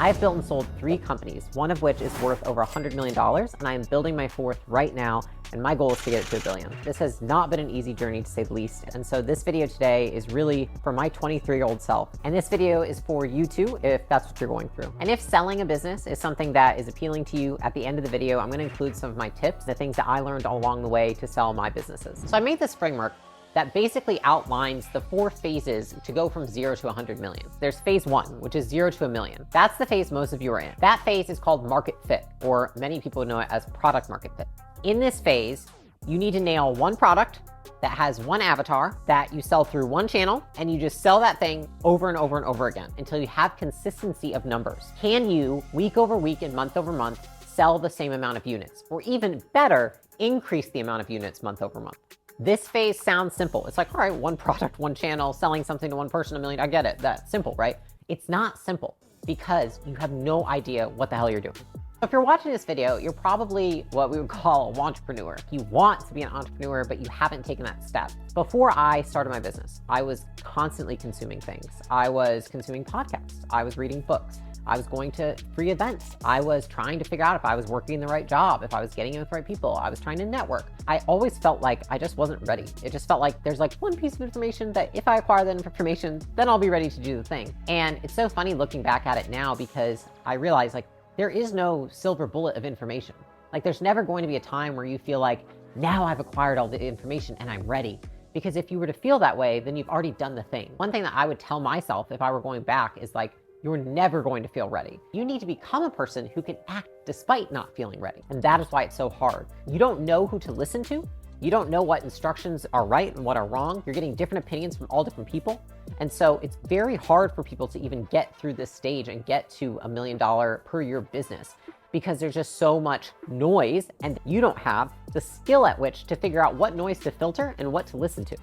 I've built and sold 3 companies, one of which is worth over $100 million, and I am building my 4th right now, and my goal is to get it to $1 billion. This has not been an easy journey, to say the least, and so this video today is really for my 23-year-old self. And this video is for you too, if that's what you're going through. And if selling a business is something that is appealing to you, at the end of the video, I'm gonna include some of my tips, the things that I learned along the way to sell my businesses. So I made this framework that basically outlines the 4 phases to go from 0 to 100 million. There's phase 1, which is 0 to $1 million. That's the phase most of you are in. That phase is called market fit, or many people know it as product market fit. In this phase, you need to nail one product that has one avatar that you sell through one channel, and you just sell that thing over and over and over again until you have consistency of numbers. Can you, week over week and month over month, sell the same amount of units? Or even better, increase the amount of units month over month? This phase sounds simple. It's like, all right, one product, one channel, selling something to one person, $1 million. I get it. That's simple, right? It's not simple because you have no idea what the hell you're doing. If you're watching this video, you're probably what we would call an entrepreneur. You want to be an entrepreneur, but you haven't taken that step. Before I started my business, I was constantly consuming things. I was consuming podcasts. I was reading books. I was going to free events. I was trying to figure out if I was working in the right job, if I was getting in with the right people. I was trying to network. I always felt like I just wasn't ready. It just felt like there's like one piece of information that if I acquire that information, then I'll be ready to do the thing. And it's so funny looking back at it now because I realize like there is no silver bullet of information. Like there's never going to be a time where you feel like now I've acquired all the information and I'm ready. Because if you were to feel that way, then you've already done the thing. One thing that I would tell myself if I were going back is like, you're never going to feel ready. You need to become a person who can act despite not feeling ready. And that is why it's so hard. You don't know who to listen to. You don't know what instructions are right and what are wrong. You're getting different opinions from all different people. And so it's very hard for people to even get through this stage and get to $1 million per year business because there's just so much noise and you don't have the skill at which to figure out what noise to filter and what to listen to.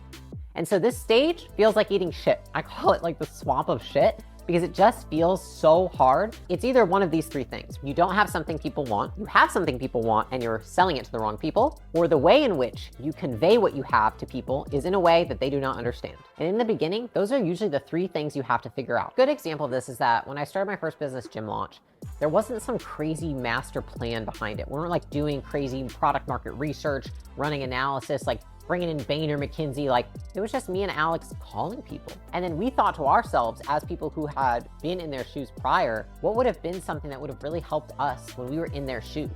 And so this stage feels like eating shit. I call it like the swamp of shit, because it just feels so hard. It's either one of these 3 things. You don't have something people want, you have something people want and you're selling it to the wrong people, or the way in which you convey what you have to people is in a way that they do not understand. And in the beginning, those are usually the 3 things you have to figure out. Good example of this is that when I started my first business, Gym Launch, there wasn't some crazy master plan behind it. We weren't like doing crazy product market research, running analysis, like bringing in Bain or McKinsey. Like it was just me and Alex calling people. And then we thought to ourselves as people who had been in their shoes prior, what would have been something that would have really helped us when we were in their shoes?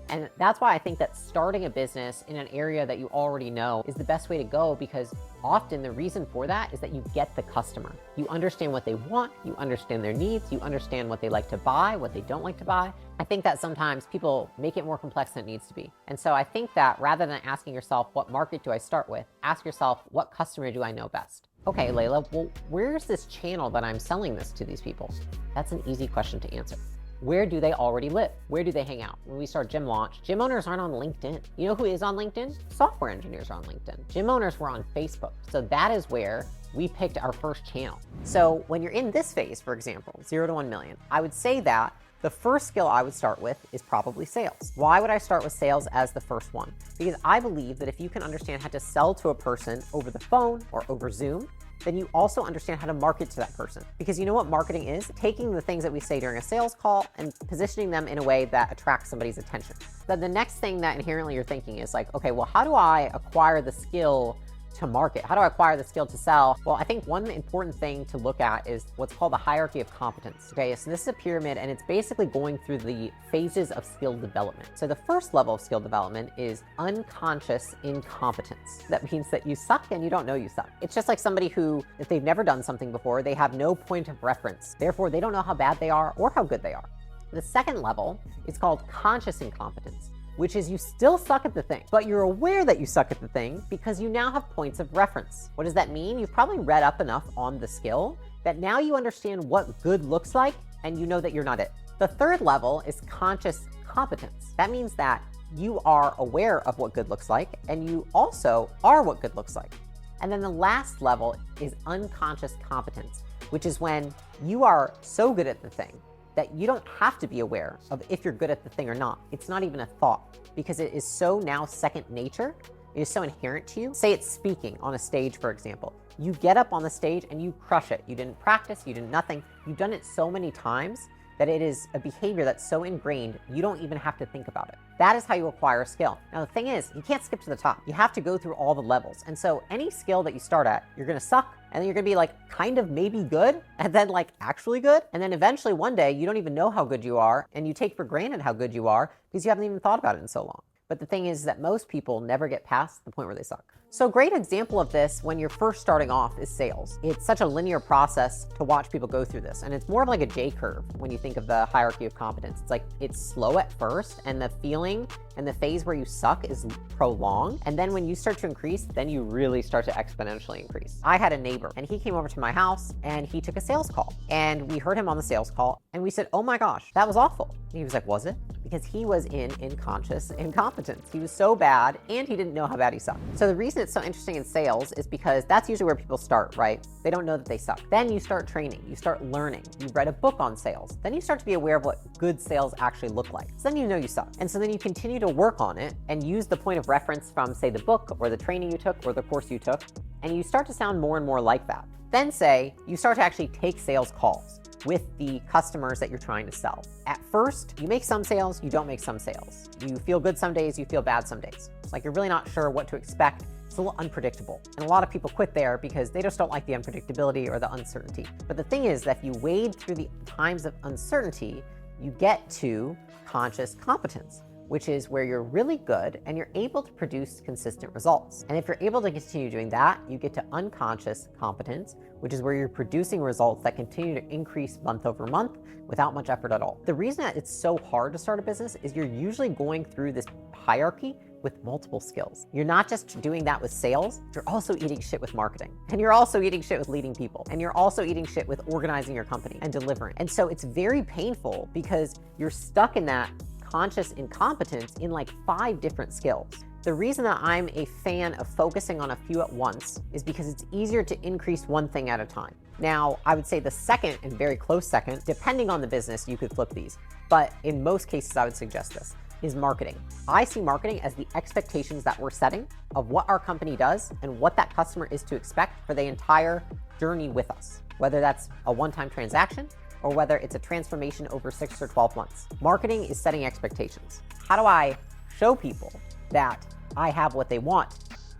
And that's why I think that starting a business in an area that you already know is the best way to go, because often the reason for that is that you get the customer. You understand what they want, you understand their needs, you understand what they like to buy, what they don't like to buy. I think that sometimes people make it more complex than it needs to be. And so I think that rather than asking yourself, what market do I start with? Ask yourself, what customer do I know best? Okay, Layla, well, where's this channel that I'm selling this to these people? That's an easy question to answer. Where do they already live? Where do they hang out? When we start Gym Launch, gym owners aren't on LinkedIn. You know who is on LinkedIn? Software engineers are on LinkedIn. Gym owners were on Facebook. So that is where we picked our first channel. So when you're in this phase, for example, 0 to 1 million, I would say that the first skill I would start with is probably sales. Why would I start with sales as the first one? Because I believe that if you can understand how to sell to a person over the phone or over Zoom, then you also understand how to market to that person. Because you know what marketing is? Taking the things that we say during a sales call and positioning them in a way that attracts somebody's attention. Then the next thing that inherently you're thinking is like, okay, well, how do I acquire the skill to market? How do I acquire the skill to sell? Well, I think one important thing to look at is what's called the hierarchy of competence. Okay, so this is a pyramid and it's basically going through the phases of skill development. So the first level of skill development is unconscious incompetence. That means that you suck and you don't know you suck. It's just like somebody who, if they've never done something before, they have no point of reference. Therefore, they don't know how bad they are or how good they are. The second level is called conscious incompetence, which is you still suck at the thing, but you're aware that you suck at the thing because you now have points of reference. What does that mean? You've probably read up enough on the skill that now you understand what good looks like and you know that you're not it. The third level is conscious competence. That means that you are aware of what good looks like and you also are what good looks like. And then the last level is unconscious competence, which is when you are so good at the thing that you don't have to be aware of if you're good at the thing or not. It's not even a thought because it is so now second nature. It is so inherent to you. Say it's speaking on a stage, for example. You get up on the stage and you crush it. You didn't practice, you did nothing. You've done it so many times that it is a behavior that's so ingrained, you don't even have to think about it. That is how you acquire a skill. Now, the thing is, you can't skip to the top. You have to go through all the levels. And so any skill that you start at, you're gonna suck, and then you're gonna be like kind of maybe good, and then like actually good. And then eventually one day, you don't even know how good you are, and you take for granted how good you are because you haven't even thought about it in so long. But the thing is that most people never get past the point where they suck. So a great example of this when you're first starting off is sales. It's such a linear process to watch people go through this. And it's more of like a J curve when you think of the hierarchy of competence. It's like it's slow at first, and the feeling and the phase where you suck is prolonged. And then when you start to increase, then you really start to exponentially increase. I had a neighbor, and he came over to my house and he took a sales call. And we heard him on the sales call, and we said, "Oh my gosh, that was awful." And he was like, "Was it?" Because he was in unconscious incompetence. He was so bad, and he didn't know how bad he sucked. So the reason it's so interesting in sales is because that's usually where people start, right? They don't know that they suck. Then you start training, you start learning, you read a book on sales. Then you start to be aware of what good sales actually look like. So then you know you suck. And so then you continue to work on it and use the point of reference from, say, the book or the training you took or the course you took, and you start to sound more and more like that. Then say you start to actually take sales calls with the customers that you're trying to sell. At first, you make some sales, you don't make some sales. You feel good some days, you feel bad some days. Like you're really not sure what to expect. It's a little unpredictable. And a lot of people quit there because they just don't like the unpredictability or the uncertainty. But the thing is that if you wade through the times of uncertainty, you get to conscious competence, which is where you're really good and you're able to produce consistent results. And if you're able to continue doing that, you get to unconscious competence, which is where you're producing results that continue to increase month over month without much effort at all. The reason that it's so hard to start a business is you're usually going through this hierarchy with multiple skills. You're not just doing that with sales, you're also eating shit with marketing. And you're also eating shit with leading people. And you're also eating shit with organizing your company and delivering. And so it's very painful because you're stuck in that conscious incompetence in like 5 different skills. The reason that I'm a fan of focusing on a few at once is because it's easier to increase one thing at a time. Now, I would say the second and very close second, depending on the business, you could flip these. But in most cases, I would suggest this, is marketing. I see marketing as the expectations that we're setting of what our company does and what that customer is to expect for the entire journey with us, whether that's a one-time transaction or whether it's a transformation over 6 or 12 months. Marketing is setting expectations. How do I show people that I have what they want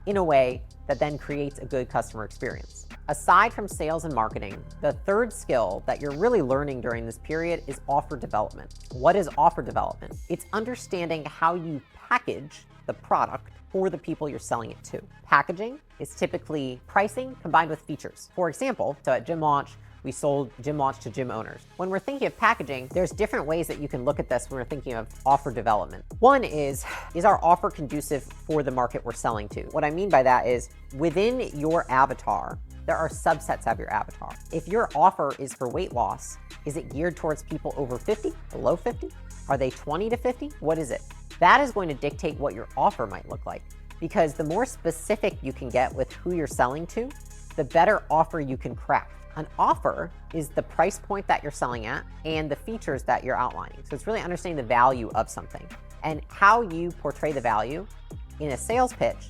in a way that then creates a good customer experience? Aside from sales and marketing, the third skill that you're really learning during this period is offer development. What is offer development? It's understanding how you package the product for the people you're selling it to. Packaging is typically pricing combined with features. For example, so at Gym Launch, we sold Gym Launch to gym owners. When we're thinking of packaging, there's different ways that you can look at this when we're thinking of offer development. One is our offer conducive for the market we're selling to? What I mean by that is within your avatar, there are subsets of your avatar. If your offer is for weight loss, is it geared towards people over 50, below 50? Are they 20 to 50? What is it? That is going to dictate what your offer might look like, because the more specific you can get with who you're selling to, the better offer you can craft. An offer is the price point that you're selling at and the features that you're outlining. So it's really understanding the value of something, and how you portray the value in a sales pitch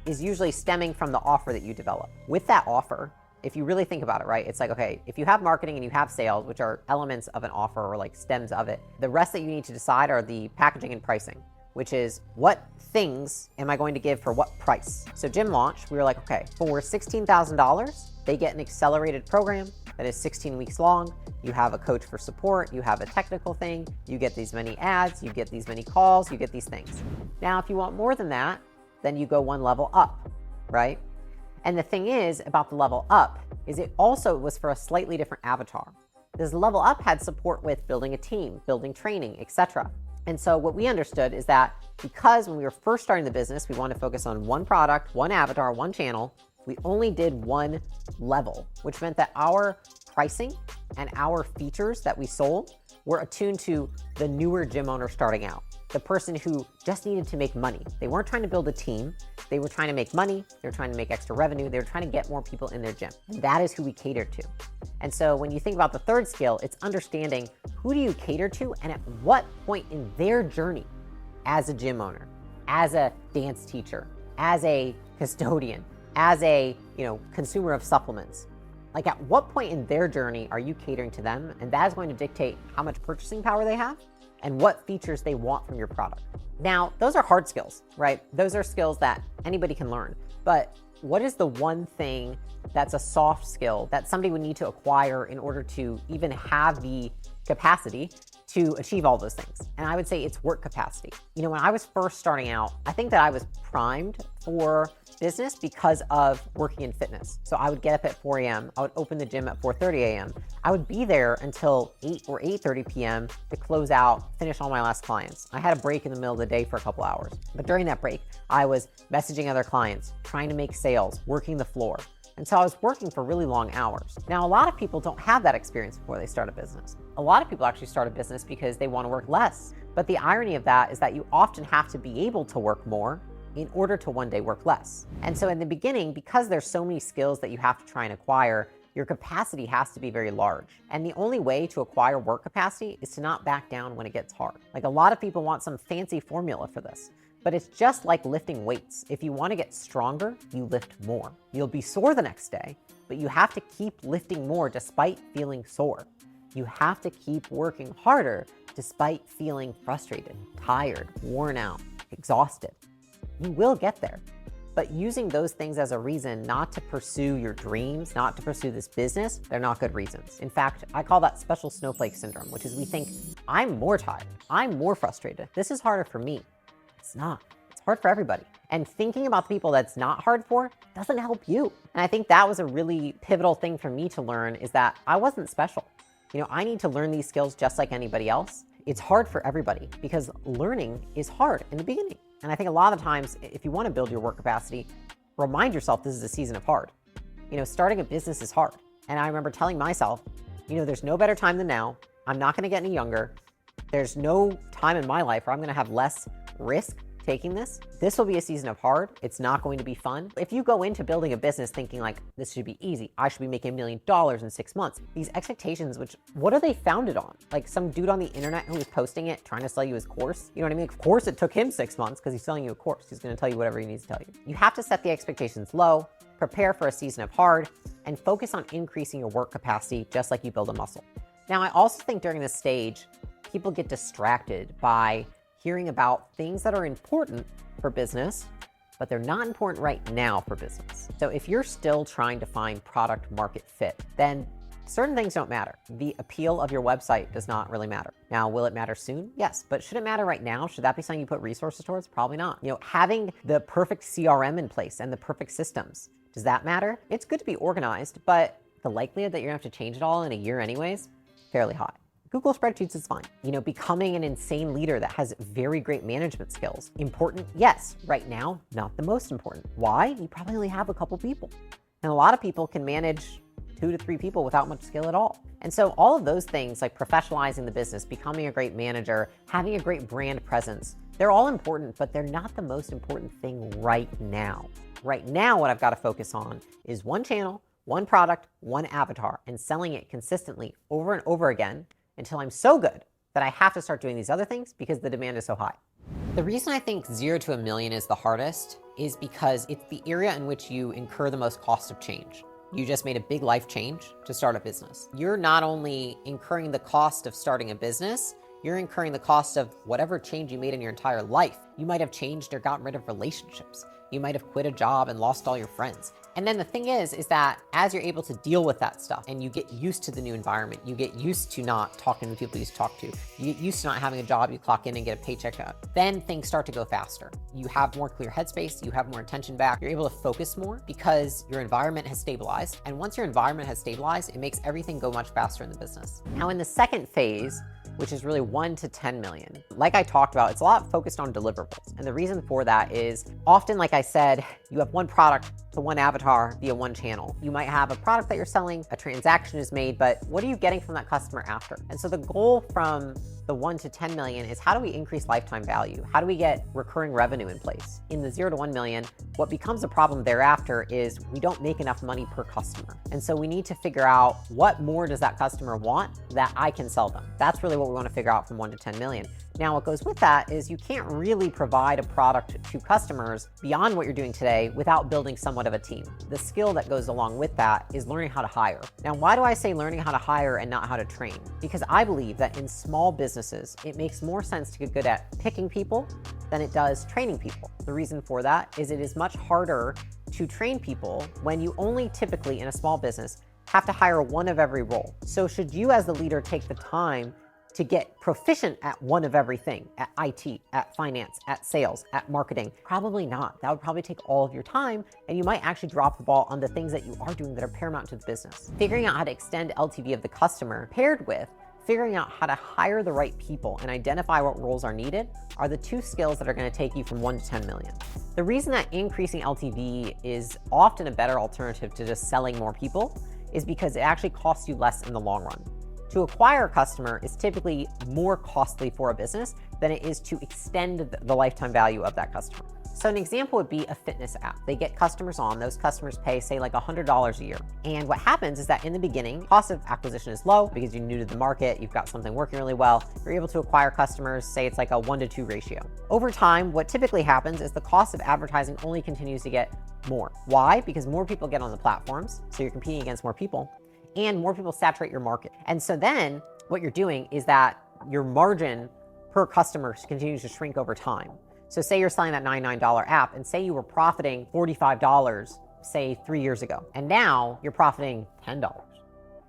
is usually stemming from the offer that you develop. With that offer, if you really think about it, right, it's like, okay, if you have marketing and you have sales, which are elements of an offer or like stems of it, the rest that you need to decide are the packaging and pricing, which is what things am I going to give for what price? So Gym Launch, we were like, okay, for $16,000, they get an accelerated program that is 16 weeks long. You have a coach for support, you have a technical thing, you get these many ads, you get these many calls, you get these things. Now, if you want more than that, then you go one level up, right? And the thing is about the level up is it also was for a slightly different avatar. This level up had support with building a team, building training, etc. And so what we understood is that because when we were first starting the business, we wanted to focus on one product, one avatar, one channel, we only did one level, which meant that our pricing and our features that we sold were attuned to the newer gym owner starting out, the person who just needed to make money. They weren't trying to build a team. They were trying to make money. They were trying to make extra revenue. They were trying to get more people in their gym. That is who we catered to. And so when you think about the third skill, it's understanding who do you cater to and at what point in their journey as a gym owner, as a dance teacher, as a custodian, as a consumer of supplements, Like, at what point in their journey are you catering to them? And that is going to dictate how much purchasing power they have and what features they want from your product. Now, those are hard skills, right? Those are skills that anybody can learn. But what is the one thing that's a soft skill that somebody would need to acquire in order to even have the capacity to achieve all those things? And I would say it's work capacity. You know, when I was first starting out, I think that I was primed for business because of working in fitness. So I would get up at 4 a.m. I would open the gym at 4:30 a.m. I would be there until 8 or 8:30 p.m. to close out, finish all my last clients. I had a break in the middle of the day for a couple hours. But during that break, I was messaging other clients, trying to make sales, working the floor. And so I was working for really long hours. Now, a lot of people don't have that experience before they start a business. A lot of people actually start a business because they want to work less. But the irony of that is that you often have to be able to work more in order to one day work less. And so in the beginning, because there's so many skills that you have to try and acquire, your capacity has to be very large. And the only way to acquire work capacity is to not back down when it gets hard. Like, a lot of people want some fancy formula for this. But it's just like lifting weights. If you want to get stronger, you lift more. You'll be sore the next day, but you have to keep lifting more despite feeling sore. You have to keep working harder despite feeling frustrated, tired, worn out, exhausted. You will get there. But using those things as a reason not to pursue your dreams, not to pursue this business, they're not good reasons. In fact, I call that special snowflake syndrome, which is we think, I'm more tired, I'm more frustrated, this is harder for me. It's not. It's hard for everybody. And thinking about the people that's not hard for doesn't help you. And I think that was a really pivotal thing for me to learn, is that I wasn't special. You know, I need to learn these skills just like anybody else. It's hard for everybody because learning is hard in the beginning. And I think a lot of the times, if you want to build your work capacity, remind yourself this is a season of hard. You know, starting a business is hard. And I remember telling myself, you know, there's no better time than now. I'm not going to get any younger. There's no time in my life where I'm going to have less risk taking this. This will be a season of hard. It's not going to be fun. If you go into building a business thinking like, this should be easy, I should be making $1 million in 6 months, these expectations, which, what are they founded on? Like some dude on the internet who was posting it, trying to sell you his course. You know what I mean? Of course it took him 6 months because he's selling you a course. He's going to tell you whatever he needs to tell you. You have to set the expectations low, prepare for a season of hard, and focus on increasing your work capacity just like you build a muscle. Now, I also think during this stage, people get distracted by hearing about things that are important for business, but they're not important right now for business. So if you're still trying to find product market fit, then certain things don't matter. The appeal of your website does not really matter. Now, will it matter soon? Yes, but should it matter right now? Should that be something you put resources towards? Probably not. You know, having the perfect CRM in place and the perfect systems, does that matter? It's good to be organized, but the likelihood that you're gonna have to change it all in a year anyways, fairly high. Google spreadsheets is fine. You know, becoming an insane leader that has very great management skills. Important? Yes. Right now, not the most important. Why? You probably only have a couple people. And a lot of people can manage 2 to 3 people without much skill at all. And so all of those things, like professionalizing the business, becoming a great manager, having a great brand presence, they're all important, but they're not the most important thing right now. Right now, what I've got to focus on is one channel, one product, one avatar, and selling it consistently over and over again until I'm so good that I have to start doing these other things because the demand is so high. The reason I think 0 to $1 million is the hardest is because it's the area in which you incur the most cost of change. You just made a big life change to start a business. You're not only incurring the cost of starting a business, you're incurring the cost of whatever change you made in your entire life. You might have changed or gotten rid of relationships. You might have quit a job and lost all your friends. And then the thing is that as you're able to deal with that stuff and you get used to the new environment, you get used to not talking to the people you used to talk to, you get used to not having a job, you clock in and get a paycheck out, then things start to go faster. You have more clear headspace, you have more attention back, you're able to focus more because your environment has stabilized. And once your environment has stabilized, it makes everything go much faster in the business. Now in the second phase, which is really 1 to 10 million. Like I talked about, it's a lot focused on deliverables. And the reason for that is often, like I said, you have one product to one avatar via one channel. You might have a product that you're selling, a transaction is made, but what are you getting from that customer after? And so the goal from the 1 to 10 million is how do we increase lifetime value? How do we get recurring revenue in place? In the 0 to 1 million, what becomes a problem thereafter is we don't make enough money per customer. And so we need to figure out what more does that customer want that I can sell them. That's really what we want to figure out from 1 to 10 million. Now, what goes with that is you can't really provide a product to customers beyond what you're doing today without building somewhat of a team. The skill that goes along with that is learning how to hire. Now, why do I say learning how to hire and not how to train? Because I believe that in small businesses, it makes more sense to get good at picking people than it does training people. The reason for that is it is much harder to train people when you only typically in a small business have to hire one of every role. So should you as the leader take the time to get proficient at one of everything, at IT, at finance, at sales, at marketing? Probably not. That would probably take all of your time, and you might actually drop the ball on the things that you are doing that are paramount to the business. Figuring out how to extend LTV of the customer paired with figuring out how to hire the right people and identify what roles are needed are the two skills that are going to take you from 1 to 10 million. The reason that increasing LTV is often a better alternative to just selling more people is because it actually costs you less in the long run. To acquire a customer is typically more costly for a business than it is to extend the lifetime value of that customer. So an example would be a fitness app. They get customers on, those customers pay, say, like $100 a year. And what happens is that in the beginning, cost of acquisition is low because you're new to the market, you've got something working really well, you're able to acquire customers, say it's like a 1-to-2 ratio. Over time, what typically happens is the cost of advertising only continues to get more. Why? Because more people get on the platforms, so you're competing against more people, and more people saturate your market. And so then what you're doing is that your margin per customer continues to shrink over time. So say you're selling that $99 app and say you were profiting $45, say 3 years ago, and now you're profiting $10.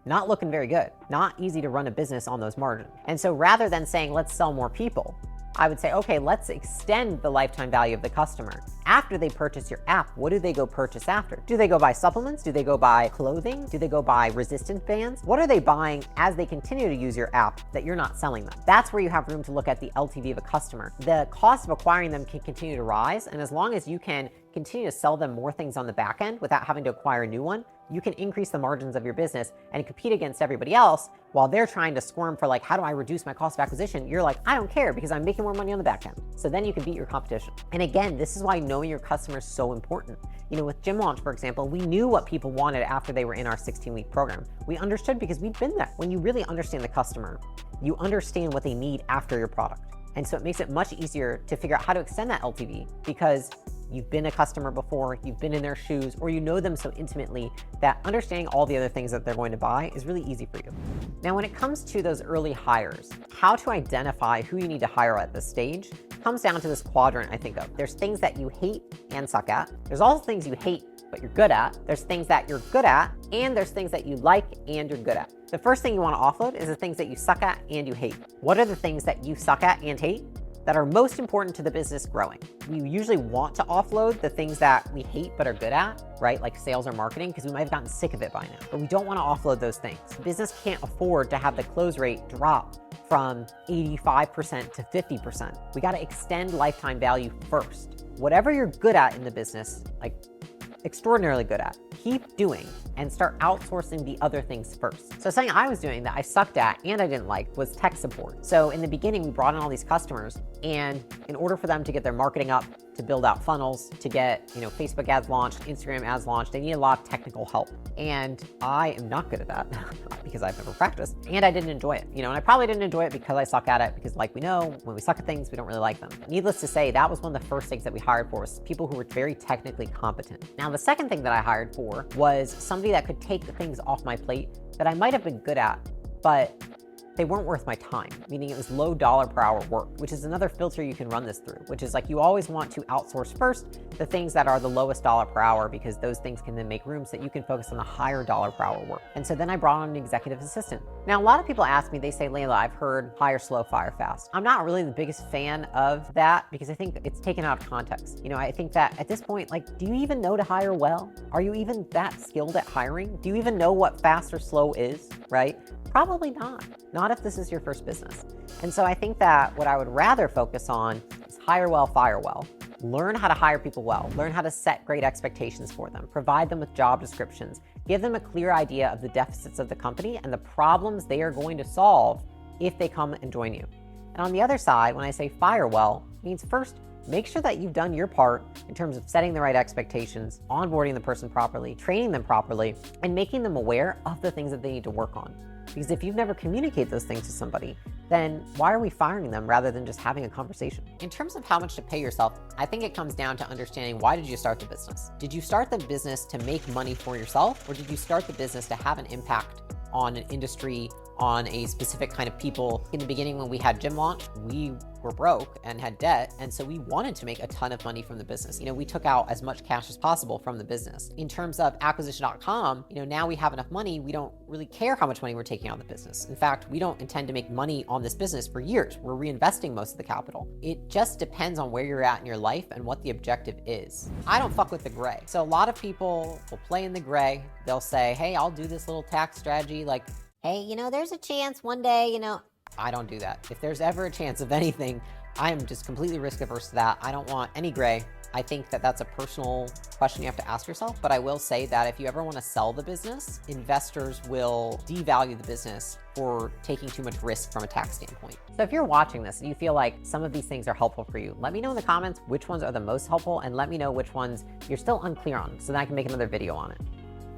Not looking very good. Not easy to run a business on those margins. And so rather than saying, let's sell more people, I would say, okay, let's extend the lifetime value of the customer. After they purchase your app, what do they go purchase after? Do they go buy supplements? Do they go buy clothing? Do they go buy resistance bands? What are they buying as they continue to use your app that you're not selling them? That's where you have room to look at the LTV of a customer. The cost of acquiring them can continue to rise, and as long as you can continue to sell them more things on the back end without having to acquire a new one, you can increase the margins of your business and compete against everybody else while they're trying to squirm for like, how do I reduce my cost of acquisition? You're like, I don't care because I'm making more money on the back end. So then you can beat your competition. And again, this is why knowing your customer is so important. You know, with Gym Launch, for example, we knew what people wanted after they were in our 16-week program. We understood because we'd been there. When you really understand the customer, you understand what they need after your product. And so it makes it much easier to figure out how to extend that LTV because you've been a customer before, you've been in their shoes, or you know them so intimately that understanding all the other things that they're going to buy is really easy for you. Now, when it comes to those early hires, how to identify who you need to hire at this stage comes down to this quadrant I think of. There's things that you hate and suck at. There's also things you hate but you're good at. There's things that you're good at, and there's things that you like and you're good at. The first thing you want to offload is the things that you suck at and you hate. What are the things that you suck at and hate that are most important to the business growing? We usually want to offload the things that we hate but are good at, right? Like sales or marketing, because we might have gotten sick of it by now. But we don't want to offload those things. Business can't afford to have the close rate drop from 85% to 50%. We got to extend lifetime value first. Whatever you're good at in the business, like extraordinarily good at, keep doing and start outsourcing the other things first. So something I was doing that I sucked at and I didn't like was tech support. So in the beginning, we brought in all these customers, and in order for them to get their marketing up, to build out funnels, to get, Facebook ads launched, Instagram ads launched, they need a lot of technical help. And I am not good at that because I've never practiced, and I didn't enjoy it. And I probably didn't enjoy it because I suck at it, because like we know, when we suck at things, we don't really like them. Needless to say, that was one of the first things that we hired for, was people who were very technically competent. Now, the second thing that I hired for was somebody that could take the things off my plate that I might have been good at, but they weren't worth my time, meaning it was low dollar per hour work, which is another filter you can run this through, which is like you always want to outsource first the things that are the lowest dollar per hour, because those things can then make room so that you can focus on the higher dollar per hour work. And so then I brought on an executive assistant. Now, a lot of people ask me, they say, Layla, I've heard hire slow, fire fast. I'm not really the biggest fan of that because I think it's taken out of context. I think that at this point, do you even know to hire well? Are you even that skilled at hiring? Do you even know what fast or slow is, right? Probably not. Not if this is your first business. And so I think that what I would rather focus on is hire well, fire well. Learn how to hire people well. Learn how to set great expectations for them. Provide them with job descriptions. Give them a clear idea of the deficits of the company and the problems they are going to solve if they come and join you. And on the other side, when I say fire well, it means first, make sure that you've done your part in terms of setting the right expectations, onboarding the person properly, training them properly, and making them aware of the things that they need to work on. Because if you've never communicated those things to somebody, then why are we firing them rather than just having a conversation? In terms of how much to pay yourself, I think it comes down to understanding, why did you start the business? Did you start the business to make money for yourself, or did you start the business to have an impact on an industry, on a specific kind of people? In the beginning, when we had Gym Launch, we were broke and had debt, and so we wanted to make a ton of money from the business. We took out as much cash as possible from the business. In terms of acquisition.com, now we have enough money, we don't really care how much money we're taking out of the business. In fact, we don't intend to make money on this business for years. We're reinvesting most of the capital. It just depends on where you're at in your life and what the objective is. I don't fuck with the gray. So a lot of people will play in the gray. They'll say, hey, I'll do this little tax strategy, like, hey, there's a chance one day, I don't do that. If there's ever a chance of anything, I am just completely risk averse to that. I don't want any gray. I think that that's a personal question you have to ask yourself. But I will say that if you ever want to sell the business, investors will devalue the business for taking too much risk from a tax standpoint. So if you're watching this and you feel like some of these things are helpful for you, let me know in the comments which ones are the most helpful, and let me know which ones you're still unclear on, so that I can make another video on it.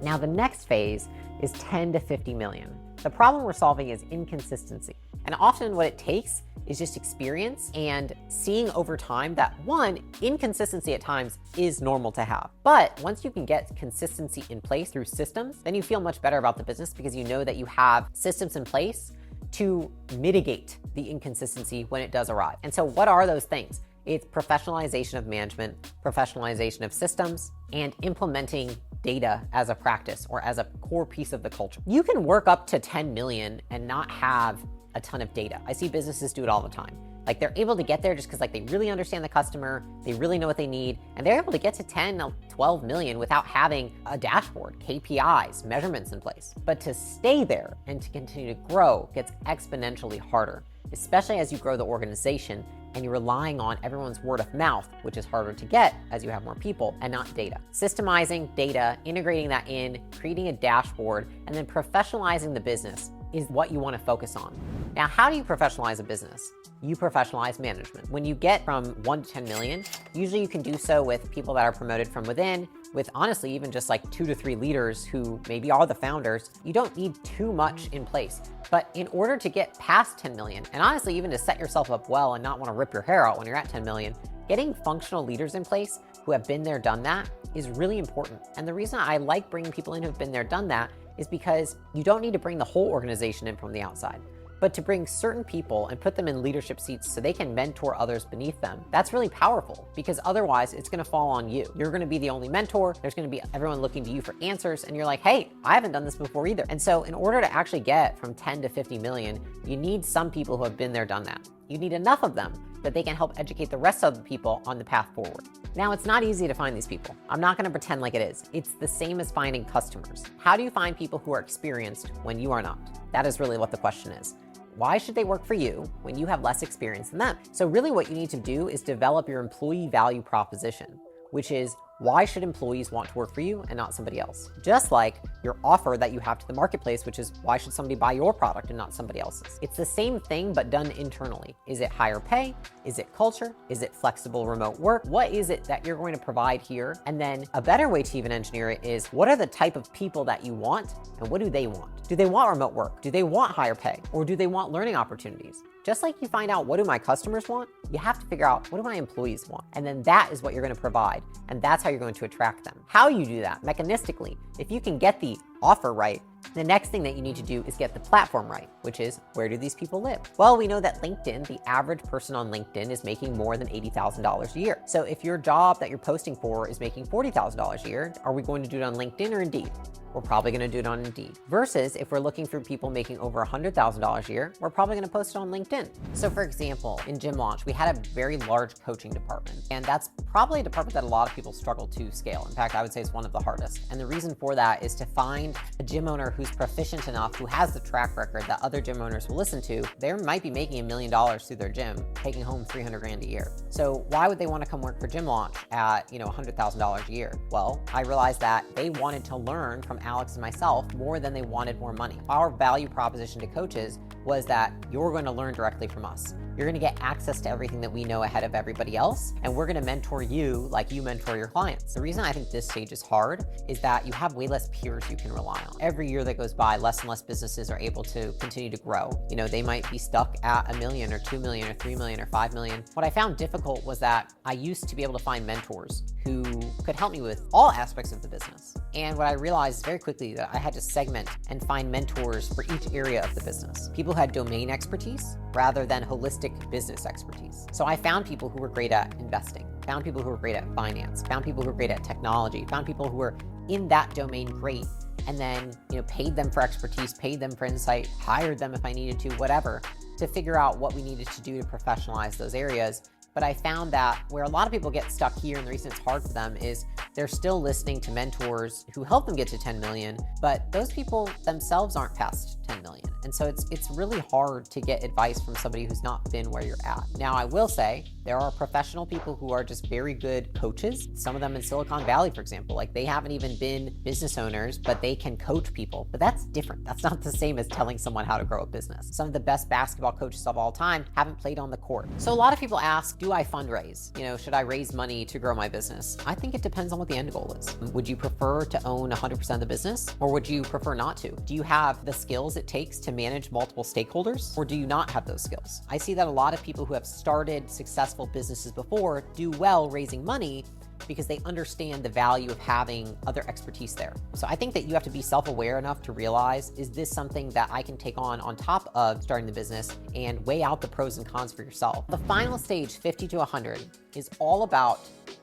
Now, the next phase is 10 to 50 million. The problem we're solving is inconsistency. And often what it takes is just experience and seeing over time that, one, inconsistency at times is normal to have. But once you can get consistency in place through systems, then you feel much better about the business, because you know that you have systems in place to mitigate the inconsistency when it does arrive. And so what are those things? It's professionalization of management, professionalization of systems, and implementing data as a practice or as a core piece of the culture. You can work up to 10 million and not have a ton of data. I see businesses do it all the time. Like, they're able to get there just because they really understand the customer, they really know what they need, and they're able to get to 10, 12 million without having a dashboard, KPIs, measurements in place. But to stay there and to continue to grow gets exponentially harder, especially as you grow the organization and you're relying on everyone's word of mouth, which is harder to get as you have more people, and not data. Systemizing data, integrating that in, creating a dashboard, and then professionalizing the business is what you want to focus on. Now, how do you professionalize a business? You professionalize management. When you get from 1 to 10 million, usually you can do so with people that are promoted from within, with honestly even just like 2 to 3 leaders who maybe are the founders. You don't need too much in place. But in order to get past 10 million, and honestly even to set yourself up well and not want to rip your hair out when you're at 10 million, getting functional leaders in place who have been there, done that is really important. And the reason I like bringing people in who've been there, done that is because you don't need to bring the whole organization in from the outside, but to bring certain people and put them in leadership seats so they can mentor others beneath them. That's really powerful, because otherwise it's gonna fall on you. You're gonna be the only mentor. There's gonna be everyone looking to you for answers, and you're like, hey, I haven't done this before either. And so in order to actually get from 10 to 50 million, you need some people who have been there, done that. You need enough of them that they can help educate the rest of the people on the path forward. Now, it's not easy to find these people. I'm not gonna pretend like it is. It's the same as finding customers. How do you find people who are experienced when you are not? That is really what the question is. Why should they work for you when you have less experience than them? So really what you need to do is develop your employee value proposition, which is, why should employees want to work for you and not somebody else? Just like your offer that you have to the marketplace, which is, why should somebody buy your product and not somebody else's? It's the same thing, but done internally. Is it higher pay? Is it culture? Is it flexible remote work? What is it that you're going to provide here? And then a better way to even engineer it is, what are the type of people that you want, and what do they want? Do they want remote work? Do they want higher pay? Or do they want learning opportunities? Just like you find out, what do my customers want? You have to figure out, what do my employees want? And then that is what you're going to provide. And that's how you're going to attract them. How you do that mechanistically, if you can get the offer right, the next thing that you need to do is get the platform right, which is, where do these people live? Well, we know that LinkedIn, the average person on LinkedIn is making more than $80,000 a year. So if your job that you're posting for is making $40,000 a year, are we going to do it on LinkedIn or Indeed? We're probably going to do it on Indeed. Versus if we're looking for people making over $100,000 a year, we're probably going to post it on LinkedIn. So for example, in Gym Launch, we had a very large coaching department, and that's probably a department that a lot of people struggle to scale. In fact, I would say it's one of the hardest. And the reason for that is to find a gym owner who's proficient enough, who has the track record that other gym owners will listen to. They might be making $1 million through their gym, taking home 300 grand a year. So why would they want to come work for Gym Launch at, $100,000 a year? Well, I realized that they wanted to learn from Alex and myself more than they wanted more money. Our value proposition to coaches was that you're going to learn directly from us. You're going to get access to everything that we know ahead of everybody else, and we're going to mentor you like you mentor your clients. The reason I think this stage is hard is that you have way less peers you can rely on. Every year that goes by, less and less businesses are able to continue to grow. You know, they might be stuck at $1 million or $2 million or $3 million or $5 million. What I found difficult was that I used to be able to find mentors who could help me with all aspects of the business. And what I realized very quickly that I had to segment and find mentors for each area of the business. People who had domain expertise rather than holistic business expertise. So I found people who were great at investing, found people who were great at finance, found people who were great at technology, found people who were in that domain great, and then, paid them for expertise, paid them for insight, hired them if I needed to, whatever, to figure out what we needed to do to professionalize those areas. But I found that where a lot of people get stuck here, and the reason it's hard for them is they're still listening to mentors who help them get to 10 million, but those people themselves aren't past 10 million. And so it's really hard to get advice from somebody who's not been where you're at. Now, I will say there are professional people who are just very good coaches. Some of them in Silicon Valley, for example, like they haven't even been business owners, but they can coach people. But that's different. That's not the same as telling someone how to grow a business. Some of the best basketball coaches of all time haven't played on the court. So a lot of people ask, do I fundraise? Should I raise money to grow my business? I think it depends on what the end goal is. Would you prefer to own 100% of the business, or would you prefer not to? Do you have the skills it takes to manage multiple stakeholders, or do you not have those skills? I see that a lot of people who have started successful businesses before do well raising money because they understand the value of having other expertise there. So I think that you have to be self-aware enough to realize, is this something that I can take on top of starting the business, and weigh out the pros and cons for yourself. The final stage, 50 to 100, is all about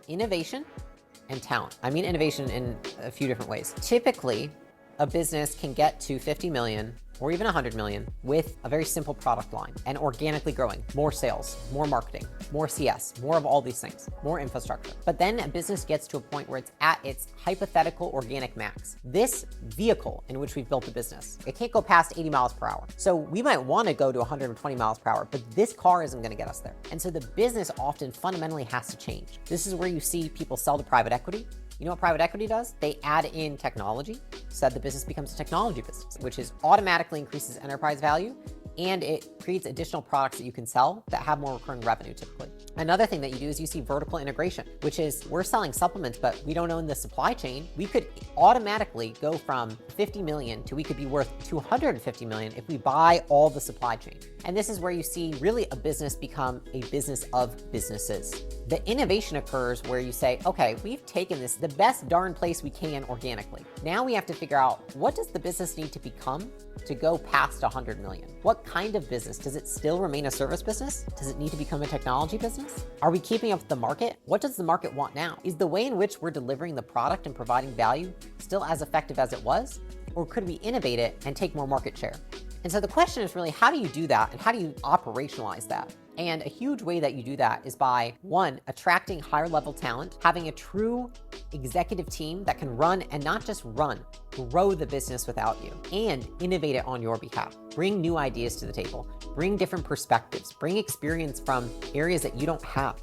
innovation and talent. I mean innovation in a few different ways. Typically, a business can get to 50 million or even 100 million with a very simple product line and organically growing, more sales, more marketing, more CS, more of all these things, more infrastructure. But then a business gets to a point where it's at its hypothetical organic max. This vehicle in which we've built the business, it can't go past 80 miles per hour. So we might want to go to 120 miles per hour, but this car isn't going to get us there. And so the business often fundamentally has to change. This is where you see people sell to private equity. You know what private equity does? They add in technology so that the business becomes a technology business, which is automatically increases enterprise value, and it creates additional products that you can sell that have more recurring revenue typically. Another thing that you do is you see vertical integration, which is we're selling supplements, but we don't own the supply chain. We could automatically go from 50 million to we could be worth 250 million if we buy all the supply chain. And this is where you see really a business become a business of businesses. The innovation occurs where you say, okay, we've taken this the best darn place we can organically. Now we have to figure out, what does the business need to become to go past 100 million? What kind of business? Does it still remain a service business? Does it need to become a technology business? Are we keeping up with the market? What does the market want now? Is the way in which we're delivering the product and providing value still as effective as it was? Or could we innovate it and take more market share? And so the question is really, how do you do that, and how do you operationalize that? And a huge way that you do that is by, one, attracting higher level talent, having a true executive team that can run, and not just run, grow the business without you, and innovate it on your behalf. Bring new ideas to the table, bring different perspectives, bring experience from areas that you don't have.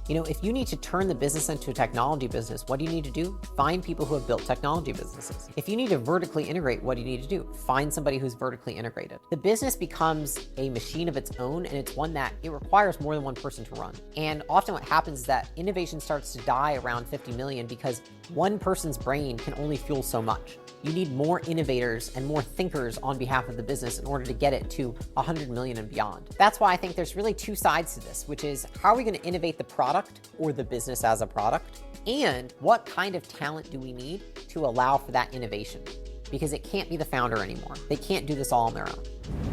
If you need to turn the business into a technology business, what do you need to do? Find people who have built technology businesses. If you need to vertically integrate, what do you need to do? Find somebody who's vertically integrated. The business becomes a machine of its own, and it's one that it requires more than one person to run. And often what happens is that innovation starts to die around 50 million because one person's brain can only fuel so much. You need more innovators and more thinkers on behalf of the business in order to get it to 100 million and beyond. That's why I think there's really two sides to this, which is, how are we going to innovate the product or the business as a product? And what kind of talent do we need to allow for that innovation? Because it can't be the founder anymore. They can't do this all on their own.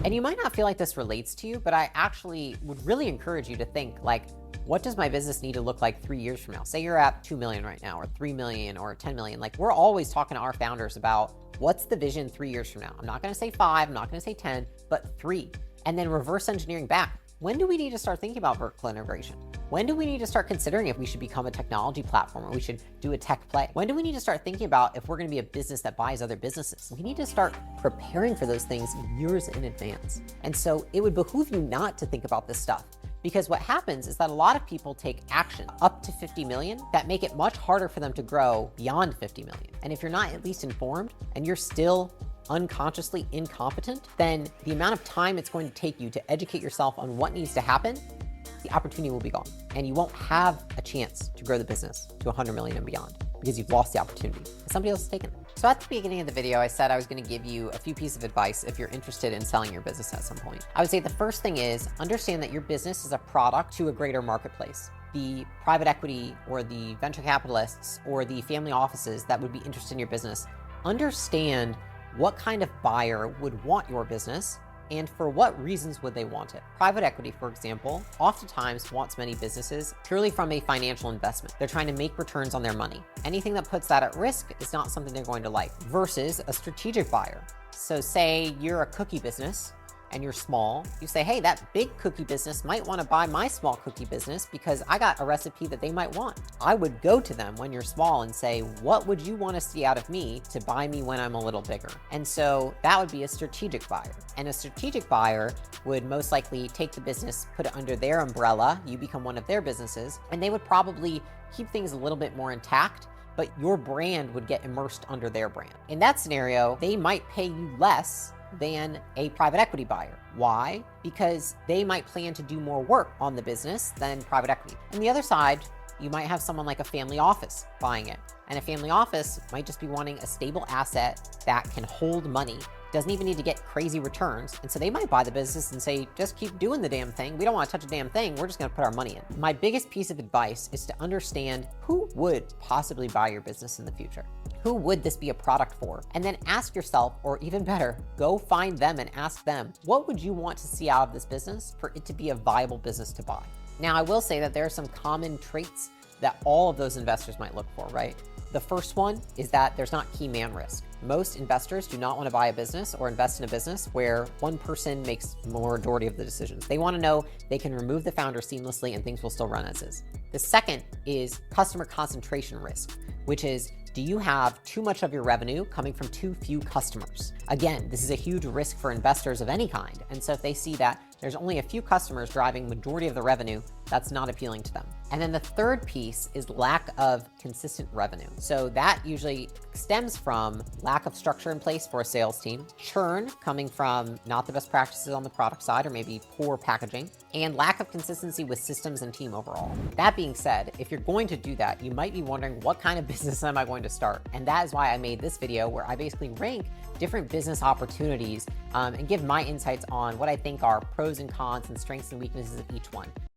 And you might not feel like this relates to you, but I actually would really encourage you to think, like, what does my business need to look like 3 years from now? Say you're at 2 million right now, or 3 million, or 10 million. Like, we're always talking to our founders about, what's the vision 3 years from now? I'm not gonna say 5, I'm not gonna say 10, but 3. And then reverse engineering back. When do we need to start thinking about vertical integration? When do we need to start considering if we should become a technology platform, or we should do a tech play? When do we need to start thinking about if we're gonna be a business that buys other businesses? We need to start preparing for those things years in advance. And so it would behoove you not to think about this stuff, because what happens is that a lot of people take action up to 50 million that make it much harder for them to grow beyond 50 million. And if you're not at least informed, and you're still unconsciously incompetent, then the amount of time it's going to take you to educate yourself on what needs to happen, the opportunity will be gone. And you won't have a chance to grow the business to 100 million and beyond because you've lost the opportunity. Somebody else has taken it. So at the beginning of the video, I said I was going to give you a few pieces of advice if you're interested in selling your business at some point. I would say the first thing is understand that your business is a product to a greater marketplace. The private equity or the venture capitalists or the family offices that would be interested in your business, understand what kind of buyer would want your business and for what reasons would they want it. Private equity, for example, oftentimes wants many businesses purely from a financial investment. They're trying to make returns on their money. Anything that puts that at risk is not something they're going to like, versus a strategic buyer. So say you're a cookie business and you're small, you say, hey, that big cookie business might want to buy my small cookie business because I got a recipe that they might want. I would go to them when you're small and say, what would you want to see out of me to buy me when I'm a little bigger? And so that would be a strategic buyer. And a strategic buyer would most likely take the business, put it under their umbrella, you become one of their businesses, and they would probably keep things a little bit more intact, but your brand would get immersed under their brand. In that scenario, they might pay you less than a private equity buyer. Why? Because they might plan to do more work on the business than private equity. On the other side, you might have someone like a family office buying it. And a family office might just be wanting a stable asset that can hold money, doesn't even need to get crazy returns. And so they might buy the business and say, just keep doing the damn thing. We don't want to touch a damn thing. We're just going to put our money in. My biggest piece of advice is to understand who would possibly buy your business in the future. Who would this be a product for? And then ask yourself, or even better, go find them and ask them, what would you want to see out of this business for it to be a viable business to buy? Now, I will say that there are some common traits that all of those investors might look for, right? The first one is that there's not key man risk. Most investors do not want to buy a business or invest in a business where one person makes the majority of the decisions. They want to know they can remove the founder seamlessly and things will still run as is. The second is customer concentration risk, which is, do you have too much of your revenue coming from too few customers? Again, this is a huge risk for investors of any kind. And so if they see that there's only a few customers driving majority of the revenue, that's not appealing to them. And then the third piece is lack of consistent revenue. So that usually stems from lack of structure in place for a sales team, churn coming from not the best practices on the product side or maybe poor packaging, and lack of consistency with systems and team overall. That being said, if you're going to do that, you might be wondering, what kind of business am I going to start? And that is why I made this video where I basically rank different business opportunities and give my insights on what I think are pros and cons and strengths and weaknesses of each one.